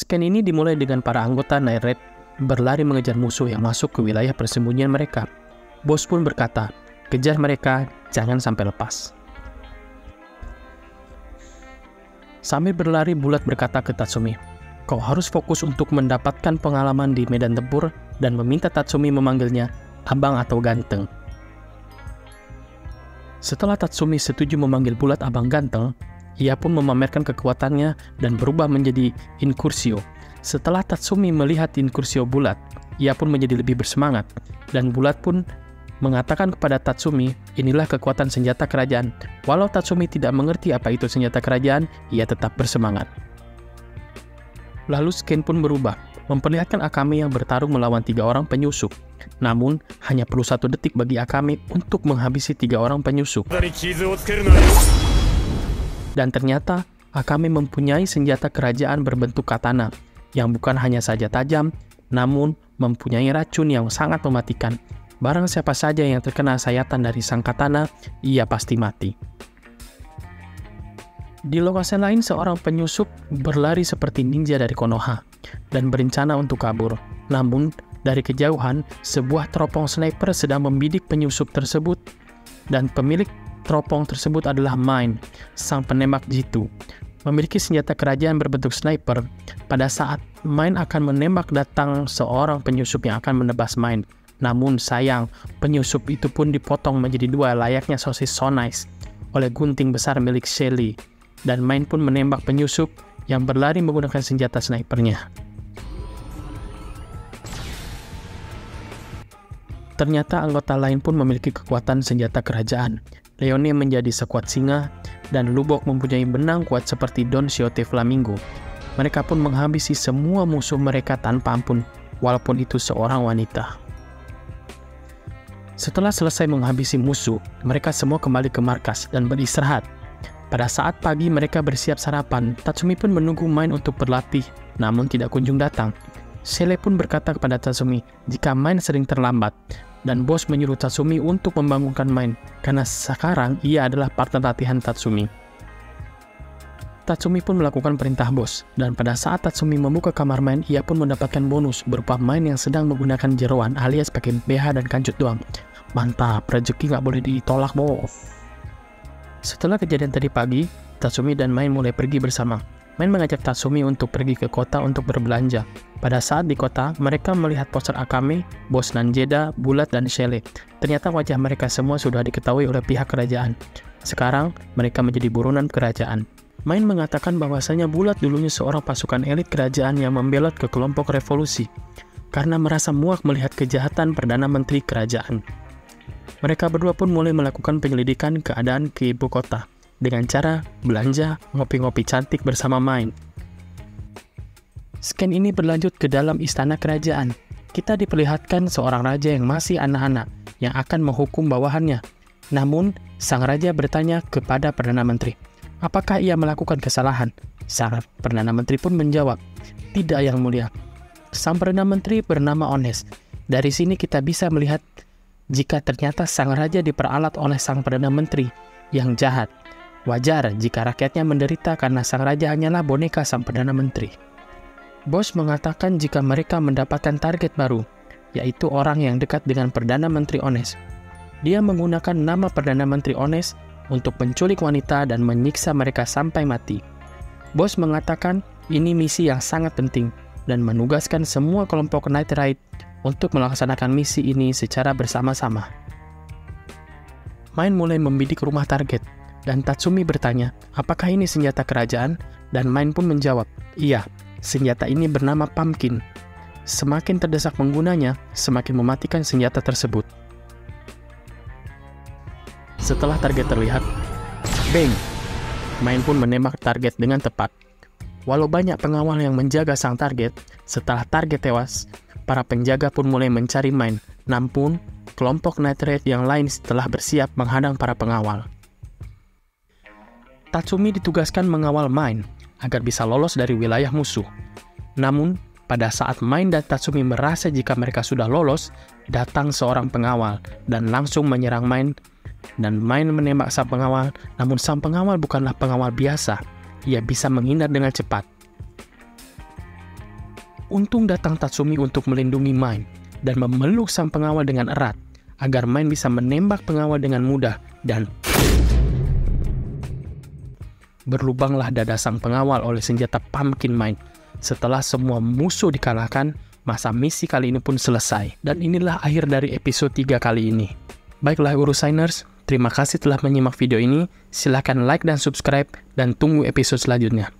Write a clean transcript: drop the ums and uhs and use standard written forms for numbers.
Scan ini dimulai dengan para anggota Night Raid berlari mengejar musuh yang masuk ke wilayah persembunyian mereka. Bos pun berkata, kejar mereka, jangan sampai lepas. Sambil berlari, Bulat berkata ke Tatsumi, kau harus fokus untuk mendapatkan pengalaman di medan tempur dan meminta Tatsumi memanggilnya abang atau ganteng. Setelah Tatsumi setuju memanggil Bulat abang ganteng, ia pun memamerkan kekuatannya dan berubah menjadi Incursio. Setelah Tatsumi melihat Incursio Bulat, ia pun menjadi lebih bersemangat, dan Bulat pun mengatakan kepada Tatsumi, inilah kekuatan senjata kerajaan. Walau Tatsumi tidak mengerti apa itu senjata kerajaan, ia tetap bersemangat. Lalu Scan pun berubah, memperlihatkan Akame yang bertarung melawan 3 orang penyusup. Namun, hanya perlu 1 detik bagi Akame untuk menghabisi 3 orang penyusup. Dan ternyata, Akame mempunyai senjata kerajaan berbentuk katana, yang bukan hanya saja tajam, namun mempunyai racun yang sangat mematikan. Barang siapa saja yang terkena sayatan dari sang katana, ia pasti mati. Di lokasi lain, seorang penyusup berlari seperti ninja dari Konoha dan berencana untuk kabur. Namun, dari kejauhan, sebuah teropong sniper sedang membidik penyusup tersebut, dan pemilik teropong tersebut adalah Mine, sang penembak jitu. Memiliki senjata kerajaan berbentuk sniper, pada saat Mine akan menembak datang seorang penyusup yang akan menebas Mine. Namun sayang, penyusup itu pun dipotong menjadi 2 layaknya sosis so nice oleh gunting besar milik Shelly. Dan Mine pun menembak penyusup yang berlari menggunakan senjata snipernya. Ternyata anggota lain pun memiliki kekuatan senjata kerajaan. Leone menjadi sekuat singa, dan Lubok mempunyai benang kuat seperti Don Quixote Flamingo. Mereka pun menghabisi semua musuh mereka tanpa ampun, walaupun itu seorang wanita. Setelah selesai menghabisi musuh, mereka semua kembali ke markas dan beristirahat. Pada saat pagi mereka bersiap sarapan, Tatsumi pun menunggu Mine untuk berlatih, namun tidak kunjung datang. Sele pun berkata kepada Tatsumi jika Mine sering terlambat, dan bos menyuruh Tatsumi untuk membangunkan Mine, karena sekarang ia adalah partner latihan Tatsumi. Tatsumi pun melakukan perintah bos, dan pada saat Tatsumi membuka kamar Mine, ia pun mendapatkan bonus berupa Mine yang sedang menggunakan jeroan alias pakai BH dan kancut doang. Mantap, rezeki nggak boleh ditolak bos. Setelah kejadian tadi pagi, Tatsumi dan Mine mulai pergi bersama. Mine mengajak Tatsumi untuk pergi ke kota untuk berbelanja. Pada saat di kota, mereka melihat poster Akame, bos Nanjeda, Bulat, dan Shele. Ternyata wajah mereka semua sudah diketahui oleh pihak kerajaan. Sekarang, mereka menjadi buronan kerajaan. Mine mengatakan bahwasanya Bulat dulunya seorang pasukan elit kerajaan yang membelot ke kelompok revolusi, karena merasa muak melihat kejahatan Perdana Menteri kerajaan. Mereka berdua pun mulai melakukan penyelidikan keadaan ke ibu kota dengan cara belanja, ngopi-ngopi cantik bersama Mine. Scan ini berlanjut ke dalam istana kerajaan. Kita diperlihatkan seorang raja yang masih anak-anak yang akan menghukum bawahannya. Namun, sang raja bertanya kepada Perdana Menteri, apakah ia melakukan kesalahan? Sang Perdana Menteri pun menjawab, tidak yang mulia. Sang Perdana Menteri bernama Ones. Dari sini kita bisa melihat jika ternyata sang raja diperalat oleh sang Perdana Menteri yang jahat. Wajar jika rakyatnya menderita karena sang raja hanyalah boneka sang Perdana Menteri. Bos mengatakan jika mereka mendapatkan target baru, yaitu orang yang dekat dengan Perdana Menteri Ones. Dia menggunakan nama Perdana Menteri Ones untuk menculik wanita dan menyiksa mereka sampai mati. Bos mengatakan ini misi yang sangat penting dan menugaskan semua kelompok Night Raid untuk melaksanakan misi ini secara bersama-sama. Mine mulai membidik rumah target, dan Tatsumi bertanya, apakah ini senjata kerajaan? Dan Mine pun menjawab, iya, senjata ini bernama Pumpkin. Semakin terdesak penggunanya, semakin mematikan senjata tersebut. Setelah target terlihat, bang! Mine pun menembak target dengan tepat. Walau banyak pengawal yang menjaga sang target, setelah target tewas, para penjaga pun mulai mencari Mine. Namun, kelompok Night Raid yang lain telah bersiap menghadang para pengawal. Tatsumi ditugaskan mengawal Mine agar bisa lolos dari wilayah musuh. Namun, pada saat Mine dan Tatsumi merasa jika mereka sudah lolos, datang seorang pengawal dan langsung menyerang Mine. Dan Mine menembak sang pengawal, namun sang pengawal bukanlah pengawal biasa. Ia bisa menghindar dengan cepat. Untung datang Tatsumi untuk melindungi Mine dan memeluk sang pengawal dengan erat, agar Mine bisa menembak pengawal dengan mudah dan berlubanglah dada sang pengawal oleh senjata Pumpkin Mine. Setelah semua musuh dikalahkan, masa misi kali ini pun selesai. Dan inilah akhir dari episode 3 kali ini. Baiklah Urusiners, terima kasih telah menyimak video ini. Silahkan like dan subscribe dan tunggu episode selanjutnya.